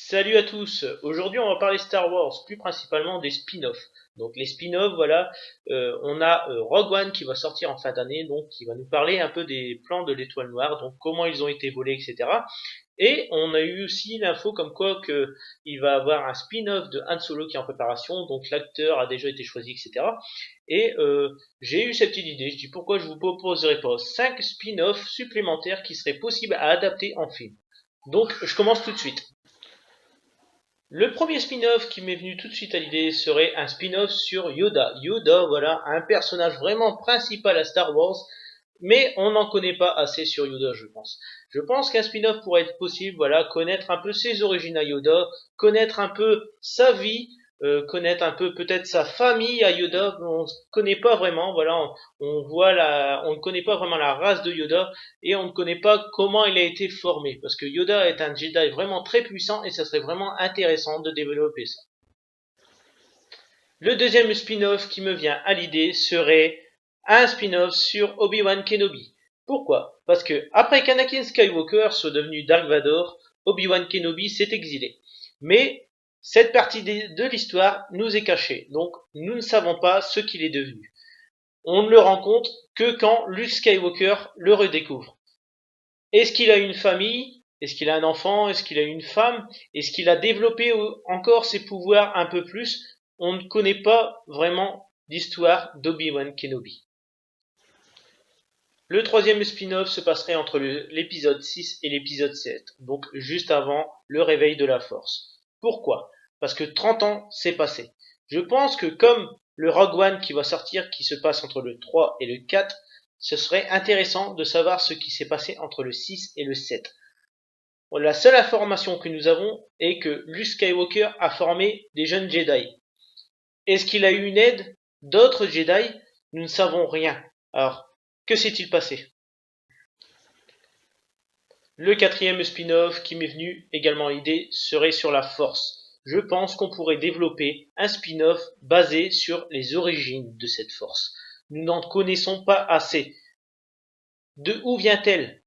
Salut à tous. Aujourd'hui, on va parler Star Wars, plus principalement des spin-offs. Donc les spin-offs, voilà, on a Rogue One qui va sortir en fin d'année, donc qui va nous parler un peu des plans de l'Étoile Noire, donc comment ils ont été volés, etc. Et on a eu aussi l'info comme quoi que il va avoir un spin-off de Han Solo qui est en préparation, donc l'acteur a déjà été choisi, etc. Et j'ai eu cette petite idée. Je dis pourquoi je vous proposerai pas 5 spin-offs supplémentaires qui seraient possibles à adapter en film. Donc je commence tout de suite. Le premier spin-off qui m'est venu tout de suite à l'idée serait un spin-off sur Yoda. Yoda, voilà, un personnage vraiment principal à Star Wars, mais on n'en connaît pas assez sur Yoda, je pense. Je pense qu'un spin-off pourrait être possible, voilà, connaître un peu ses origines à Yoda, connaître un peu sa vie, connaître un peu peut-être sa famille à Yoda. On ne connaît pas vraiment, voilà, on ne connaît pas vraiment la race de Yoda et on ne connaît pas comment il a été formé. Parce que Yoda est un Jedi vraiment très puissant et ça serait vraiment intéressant de développer ça. Le deuxième spin-off qui me vient à l'idée serait un spin-off sur Obi-Wan Kenobi. Pourquoi? Parce que après qu'Anakin Skywalker soit devenu Dark Vador, Obi-Wan Kenobi s'est exilé. Mais cette partie de l'histoire nous est cachée, donc nous ne savons pas ce qu'il est devenu. On ne le rencontre que quand Luke Skywalker le redécouvre. Est-ce qu'il a une famille? Est-ce qu'il a un enfant? Est-ce qu'il a une femme? Est-ce qu'il a développé encore ses pouvoirs un peu plus? On ne connaît pas vraiment l'histoire d'Obi-Wan Kenobi. Le troisième spin-off se passerait entre l'épisode 6 et l'épisode 7, donc juste avant le réveil de la Force. Pourquoi? Parce que 30 ans s'est passé. Je pense que comme le Rogue One qui va sortir, qui se passe entre le 3 et le 4, ce serait intéressant de savoir ce qui s'est passé entre le 6 et le 7. La seule information que nous avons est que Luke Skywalker a formé des jeunes Jedi. Est-ce qu'il a eu une aide d'autres Jedi? Nous ne savons rien. Alors, que s'est-il passé? Le quatrième spin-off qui m'est venu également à l'idée serait sur la Force. Je pense qu'on pourrait développer un spin-off basé sur les origines de cette Force. Nous n'en connaissons pas assez. De où vient-elle?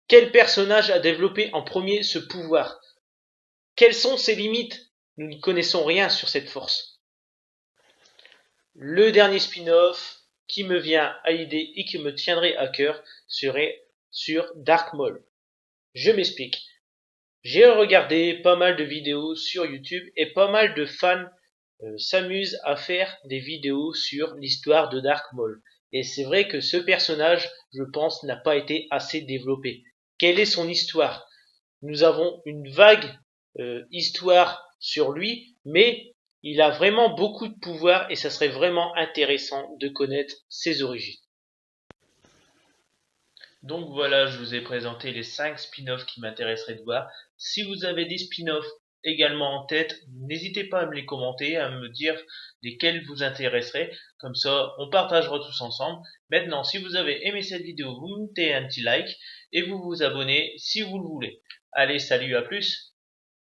Quel personnage a développé en premier ce pouvoir? Quelles sont ses limites? Nous ne connaissons rien sur cette force. Le dernier spin-off qui me vient à l'idée et qui me tiendrait à cœur serait sur Dark Maul. Je m'explique. J'ai regardé pas mal de vidéos sur YouTube et pas mal de fans s'amusent à faire des vidéos sur l'histoire de Dark Maul. Et c'est vrai que ce personnage, je pense, n'a pas été assez développé. Quelle est son histoire? Nous avons une vague histoire sur lui, mais il a vraiment beaucoup de pouvoir et ça serait vraiment intéressant de connaître ses origines. Donc voilà, je vous ai présenté les 5 spin-offs qui m'intéresseraient de voir. Si vous avez des spin-offs également en tête, n'hésitez pas à me les commenter, à me dire lesquels vous intéresseraient. Comme ça, on partagera tous ensemble. Maintenant, si vous avez aimé cette vidéo, vous mettez un petit like et vous vous abonnez si vous le voulez. Allez, salut, à plus!